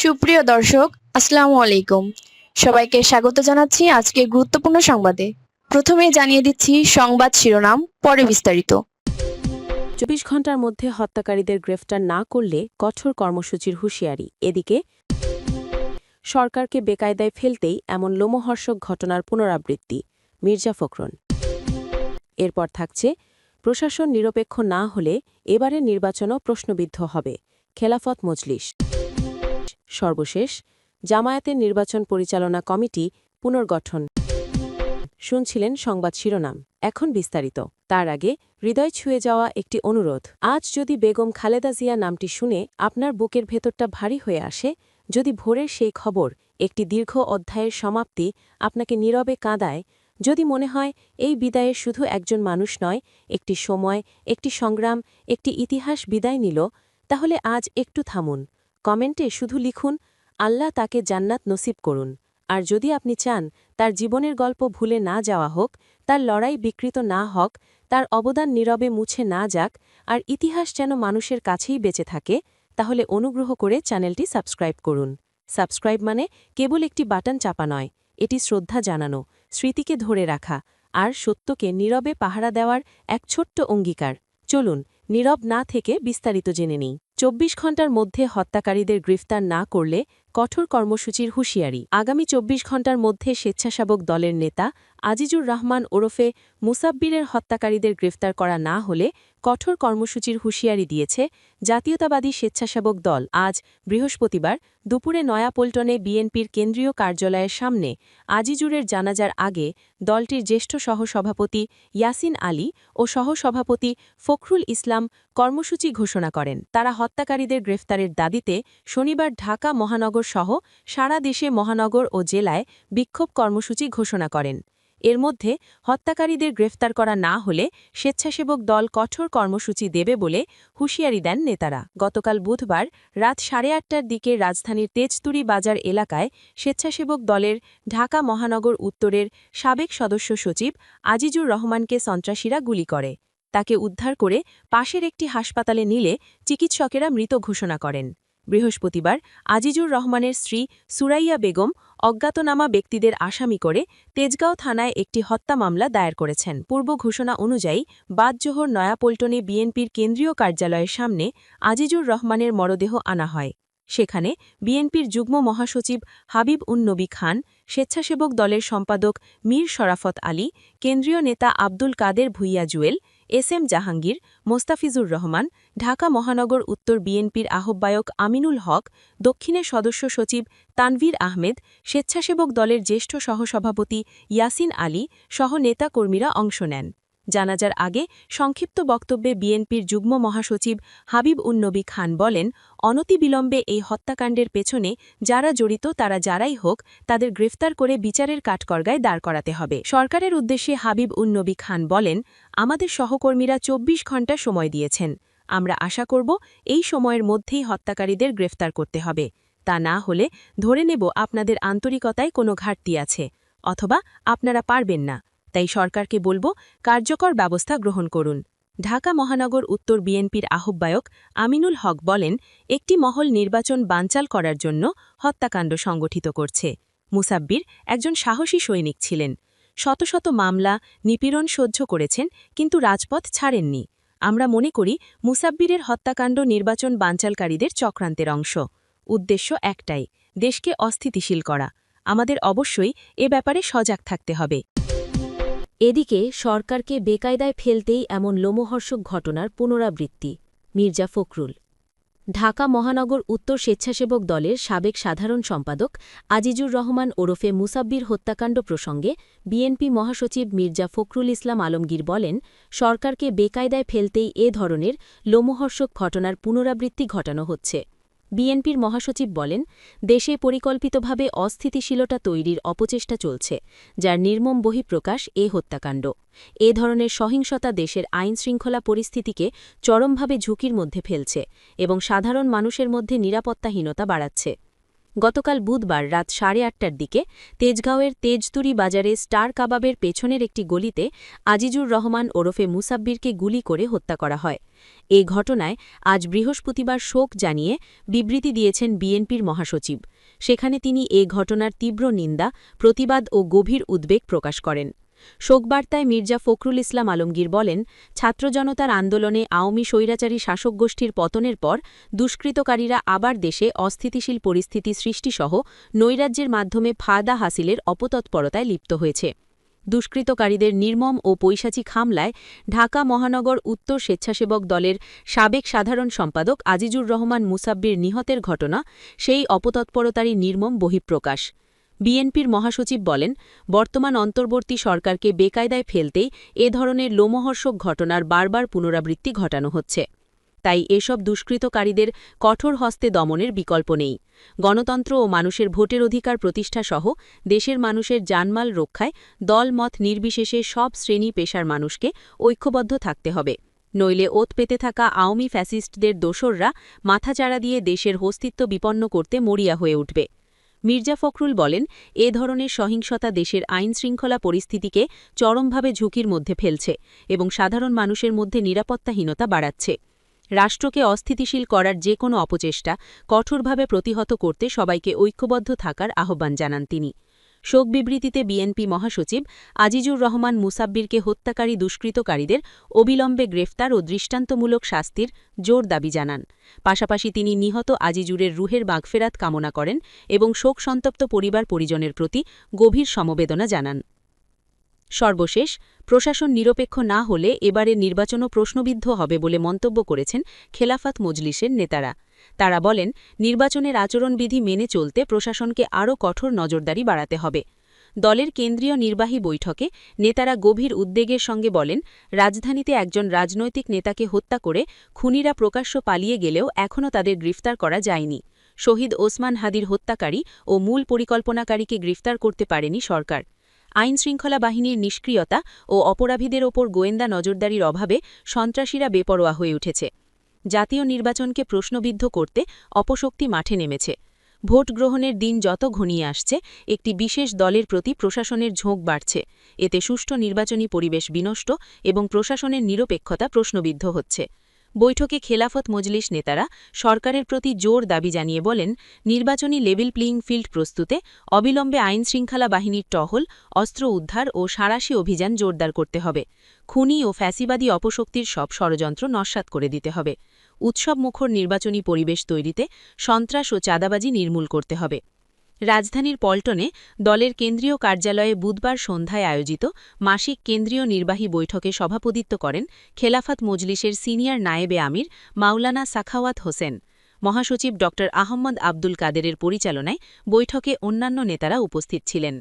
সুপ্রিয় দর্শক, আসসালামু আলাইকুম। সবাইকে স্বাগত জানাচ্ছি আজকে গুরুত্বপূর্ণ সংবাদে। প্রথমেই জানিয়ে দিচ্ছি সংবাদ শিরোনাম, পরে বিস্তারিত। ২৪ ঘণ্টার মধ্যে হত্যাকারীদের গ্রেফতার না করলে কঠোর কর্মসূচির হুঁশিয়ারি। এদিকে সরকারকে বেকায়দায় ফেলতেই এমন লোমহর্ষক ঘটনার পুনরাবৃত্তি, মির্জা ফখরুল। এরপর থাকছে প্রশাসন নিরপেক্ষ না হলে এবারের নির্বাচনও প্রশ্নবিদ্ধ হবে, খেলাফত মজলিস। সর্বশেষ জামায়াতের নির্বাচন পরিচালনা কমিটি পুনর্গঠন। শুনছিলেন সংবাদ শিরোনাম, এখন বিস্তারিত। তার আগে হৃদয় ছুঁয়ে যাওয়া একটি অনুরোধ। আজ যদি বেগম খালেদা জিয়া নামটি শুনে আপনার বুকের ভেতরটা ভারী হয়ে আসে, যদি ভোরের সেই খবর একটি দীর্ঘ অধ্যায়ের সমাপ্তি আপনাকে নীরবে কাঁদায়, যদি মনে হয় এই বিদায়ে শুধু একজন মানুষ নয়, একটি সময়, একটি সংগ্রাম, একটি ইতিহাস বিদায় নিল, তাহলে আজ একটু থামুন। কমেন্টে শুধু লিখুন, আল্লাহ তাকে জান্নাত নসিব করুন। আর যদি আপনি চান তার জীবনের গল্প ভুলে না যাওয়া হোক, তার লড়াই বিকৃত না হোক, তার অবদান নীরবে মুছে না যাক, আর ইতিহাস যেন মানুষের কাছেই বেঁচে থাকে, তাহলে অনুগ্রহ করে চ্যানেলটি সাবস্ক্রাইব করুন। সাবস্ক্রাইব মানে কেবল একটি বাটন চাপা নয়, এটি শ্রদ্ধা জানানো, স্মৃতিকে ধরে রাখা, আর সত্যকে নীরবে পাহারা দেওয়ার এক ছোট্ট অঙ্গীকার। চলুন নীরব না থেকে বিস্তারিত জেনে নিই। ২৪ ঘণ্টার মধ্যে হত্যাকারীদের গ্রেফতার না করলে কঠোর কর্মসূচির হুঁশিয়ারি। আগামী ২৪ ঘণ্টার মধ্যে স্বেচ্ছাসেবক দলের নেতা আজিজুর রহমান ওরফে মুসাব্বিরের হত্যাকারীদের গ্রেফতার করা না হলে কঠোর কর্মসূচির হুঁশিয়ারি দিয়েছে জাতীয়তাবাদী স্বেচ্ছাসেবক দল। আজ বৃহস্পতিবার দুপুরে নয়াপল্টনে বিএনপির কেন্দ্রীয় কার্যালয়ের সামনে আজিজুরের জানাজার আগে দলটির জ্যেষ্ঠ সহসভাপতি ইয়াসিন আলী ও সহসভাপতি ফখরুল ইসলাম কর্মসূচি ঘোষণা করেন। তারা হত্যাকারীদের গ্রেফতারের দাবিতে শনিবার ঢাকা মহানগর সহ সারা দেশে মহানগর ও জেলায় বিক্ষোভ কর্মসূচি ঘোষণা করেন। এর মধ্যে হত্যাকারীদের গ্রেফতার করা না হলে স্বেচ্ছাসেবক দল কঠোর কর্মসূচি দেবে বলে হুঁশিয়ারি দেন নেতারা। গতকাল বুধবার রাত 8:30টার দিকে রাজধানীর তেজতুরি বাজার এলাকায় স্বেচ্ছাসেবক দলের ঢাকা মহানগর উত্তরের সাবেক সদস্য সচিব আজিজুর রহমানকে সন্ত্রাসীরা গুলি করে। তাকে উদ্ধার করে পাশের একটি হাসপাতালে নিলে চিকিৎসকেরা মৃত ঘোষণা করেন। বৃহস্পতিবার আজিজুর রহমানের স্ত্রী সুরাইয়া বেগম অজ্ঞাতনামা ব্যক্তিদের আসামি করে তেজগাঁও থানায় একটি হত্যা মামলা দায়ের করেছেন। পূর্ব ঘোষণা অনুযায়ী বাদজোহর নয়াপল্টনে বিএনপির কেন্দ্রীয় কার্যালয়ের সামনে আজিজুর রহমানের মরদেহ আনা হয়। সেখানে বিএনপির যুগ্ম মহাসচিব হাবিব নবী খান, স্বেচ্ছাসেবক দলের সম্পাদক মীর শরাফত আলী, কেন্দ্রীয় নেতা আব্দুল কাদের ভুইয়া জুয়েল, এস.এম. জাহাঙ্গীর, মোস্তাফিজুর রহমান, ঢাকা মহানগর উত্তর বিএনপির আহ্বায়ক আমিনুল হক, দক্ষিণের সদস্য সচিব তানভীর আহমেদ, স্বেচ্ছাসেবক দলের জ্যেষ্ঠ সহসভাপতি ইয়াসিন আলী সহ নেতাকর্মীরা অংশ নেন। জানাজার আগে সংক্ষিপ্ত বক্তব্যে বিএনপির যুগ্ম মহাসচিব হাবিব নবী খান বলেন, অনতিবিলম্বে এই হত্যাকাণ্ডের পেছনে যারা জড়িত তারা যারাই হোক, তাদের গ্রেফতার করে বিচারের কাঠকড়গায় দাঁড় করাতে হবে। সরকারের উদ্দেশ্যে হাবিব নবী খান বলেন, আমাদের সহকর্মীরা ২৪ ঘণ্টা সময় দিয়েছেন। আমরা আশা করব এই সময়ের মধ্যেই হত্যাকারীদের গ্রেফতার করতে হবে। তা না হলে ধরে নেব আপনাদের আন্তরিকতায় কোনো ঘাটতি আছে, অথবা আপনারা পারবেন না। তাই সরকারকে বলব, কার্যকর ব্যবস্থা গ্রহণ করুন। ঢাকা মহানগর উত্তর বিএনপির আহ্বায়ক আমিনুল হক বলেন, একটি মহল নির্বাচন বানচাল করার জন্য হত্যাকাণ্ড সংগঠিত করছে। মুসাব্বির একজন সাহসী সৈনিক ছিলেন। শত শত মামলা, নিপীড়ন সহ্য করেছেন, কিন্তু রাজপথ ছাড়েননি। আমরা মনে করি মুসাব্বিরের হত্যাকাণ্ড নির্বাচন বানচালকারীদের চক্রান্তের অংশ। উদ্দেশ্য একটাই, দেশকে অস্থিতিশীল করা। আমাদের অবশ্যই এ ব্যাপারে সজাগ থাকতে হবে। এদিকে সরকারকে বেকায়দায় ফেলতেই এমন লোমহর্ষক ঘটনার পুনরাবৃত্তি, মির্জা ফখরুল। ঢাকা মহানগর উত্তর স্বেচ্ছাসেবক দলের সাবেক সাধারণ সম্পাদক আজিজুর রহমান ওরফে মুসাব্বির হত্যাকাণ্ড প্রসঙ্গে বিএনপি মহাসচিব মির্জা ফখরুল ইসলাম আলমগীর বলেন, সরকারকে বেকায়দায় ফেলতেই এ ধরনের লোমহর্ষক ঘটনার পুনরাবৃত্তি ঘটানো হচ্ছে। বিএনপির মহাসচিব বলেন, দেশে পরিকল্পিতভাবে অস্থিতিশীলতা তৈরির অপচেষ্টা চলছে, যার নির্মম বহিঃপ্রকাশ এ হত্যাকাণ্ড। এ ধরনের সহিংসতা দেশের আইনশৃঙ্খলা পরিস্থিতিকে চরমভাবে ঝুঁকির মধ্যে ফেলছে এবং সাধারণ মানুষের মধ্যে নিরাপত্তাহীনতা বাড়াচ্ছে। গতকাল বুধবার রাত 8:30টার দিকে তেজগাঁওয়ের তেজতুরি বাজারে স্টার কাবাবের পেছনের একটি গলিতে আজিজুর রহমান ওরফে মুসাব্বিরকে গুলি করে হত্যা করা হয়। এ ঘটনায় আজ বৃহস্পতিবার শোক জানিয়ে বিবৃতি দিয়েছেন বিএনপির মহাসচিব। সেখানে তিনি এ ঘটনার তীব্র নিন্দা, প্রতিবাদ ও গভীর উদ্বেগ প্রকাশ করেন। শোকবার্তায় মির্জা ফখরুল ইসলাম আলমগীর বলেন, ছাত্র জনতার আন্দোলনে আওয়ামী স্বৈরাচারী শাসক গোষ্ঠীর পতনের পর দুষ্কৃতকারীরা আবার দেশে অস্থিতিশীল পরিস্থিতি সৃষ্টিসহ নৈরাজ্যের মাধ্যমে ফায়দা হাসিলের অপতৎপরতায় লিপ্ত হয়েছে। দুষ্কৃতকারীদের নির্মম ও পৈশাচিক হামলায় ঢাকা মহানগর উত্তর স্বেচ্ছাসেবক দলের সাবেক সাধারণ সম্পাদক আজিজুর রহমান মুসাব্বির নিহতের ঘটনা সেই অপতৎপরতারই নির্মম বহিঃপ্রকাশ। বিএনপির মহাসচিব বলেন, বর্তমান অন্তর্বর্তী সরকারকে বেকায়দায় ফেলতেই এ ধরনের লোমহর্ষক ঘটনার বারবার পুনরাবৃত্তি ঘটানো হচ্ছে। তাই এসব দুষ্কৃতকারীদের কঠোর হস্তে দমনের বিকল্প নেই। গণতন্ত্র ও মানুষের ভোটের অধিকার প্রতিষ্ঠাসহ দেশের মানুষের জানমাল রক্ষায় দলমত নির্বিশেষে সব শ্রেণী পেশার মানুষকে ঐক্যবদ্ধ থাকতে হবে। নইলে ওত পেতে থাকা আওয়ামী ফ্যাসিস্টদের দোসররা মাথাচাড়া দিয়ে দেশের অস্তিত্ব বিপন্ন করতে মরিয়া হয়ে উঠবে। মির্জা ফখরুল বলেন, এ ধরনের সহিংসতা দেশের আইনশৃঙ্খলা পরিস্থিতিকে চরমভাবে ঝুঁকির মধ্যে ফেলছে এবং সাধারণ মানুষের মধ্যে নিরাপত্তাহীনতা বাড়াচ্ছে। রাষ্ট্রকে অস্থিতিশীল করার যে কোনো অপচেষ্টা কঠোরভাবে প্রতিহত করতে সবাইকে ঐক্যবদ্ধ থাকার আহ্বান জানান তিনি। শোক বিবৃতিতে বিএনপি মহাসচিব আজিজুর রহমান মুসাব্বিরকে হত্যাকারী দুষ্কৃতকারীদের অবিলম্বে গ্রেফতার ও দৃষ্টান্তমূলক শাস্তির জোর দাবি জানান। পাশাপাশি তিনি নিহত আজিজুরের রুহের মাগফেরাত কামনা করেন এবং শোকসন্তপ্ত পরিবার পরিজনের প্রতি গভীর সমবেদনা জানান। সর্বশেষ, প্রশাসন নিরপেক্ষ না হলে এবারের নির্বাচনও প্রশ্নবিদ্ধ হবে বলে মন্তব্য করেছেন খেলাফত মজলিসের নেতারা। তারা বলেন, নির্বাচনের আচরণবিধি মেনে চলতে প্রশাসনকে আরও কঠোর নজরদারি বাড়াতে হবে। দলের কেন্দ্রীয় নির্বাহী বৈঠকে নেতারা গভীর উদ্বেগের সঙ্গে বলেন, রাজধানীতে একজন রাজনৈতিক নেতাকে হত্যা করে খুনিরা প্রকাশ্য পালিয়ে গেলেও এখনও তাদের গ্রেফতার করা যায়নি। শহীদ ওসমান হাদির হত্যাকারী ও মূল পরিকল্পনাকারীকে গ্রেফতার করতে পারেনি সরকার। আইনশৃঙ্খলা বাহিনীর নিষ্ক্রিয়তা ও অপরাধীদের ওপর গোয়েন্দা নজরদারির অভাবে সন্ত্রাসীরা বেপরোয়া হয়ে উঠেছে। জাতীয় নির্বাচনকে প্রশ্নবিদ্ধ করতে অপশক্তি মাঠে নেমেছে। ভোট গ্রহণের দিন যত ঘনিয়ে আসছে, একটি বিশেষ দলের প্রতি প্রশাসনের ঝোঁক বাড়ছে। এতে সুষ্ঠু নির্বাচনী পরিবেশ বিনষ্ট এবং প্রশাসনের নিরপেক্ষতা প্রশ্নবিদ্ধ হচ্ছে। বৈঠকে খেলাফত মজলিস নেতারা সরকারের প্রতি জোর দাবি জানিয়ে বলেন, নির্বাচনী লেভেল প্লেয়িং ফিল্ড প্রস্তুতে অবিলম্বে আইনশৃঙ্খলা বাহিনীর টহল, অস্ত্র উদ্ধার ও সাঁড়াশি অভিযান জোরদার করতে হবে। খুনি ও ফ্যাসিবাদী অপশক্তির সব ষড়যন্ত্র নস্যাৎ করে দিতে হবে। উৎসবমুখর নির্বাচনী পরিবেশ তৈরিতে সন্ত্রাস ও চাঁদাবাজি নির্মূল করতে হবে। রাজধানীর পল্টনে দলের কেন্দ্রীয় কার্যালয়ে বুধবার সন্ধ্যায় আয়োজিত মাসিক কেন্দ্রীয় নির্বাহী বৈঠকে সভাপতিত্ব করেন খেলাফত মজলিসের সিনিয়র নায়েবে আমির মাওলানা সাখাওয়াত হোসেন। মহাসচিব ড. আহমদ আব্দুল কাদেরের পরিচালনায় বৈঠকে অন্যান্য নেতারা উপস্থিত ছিলেন।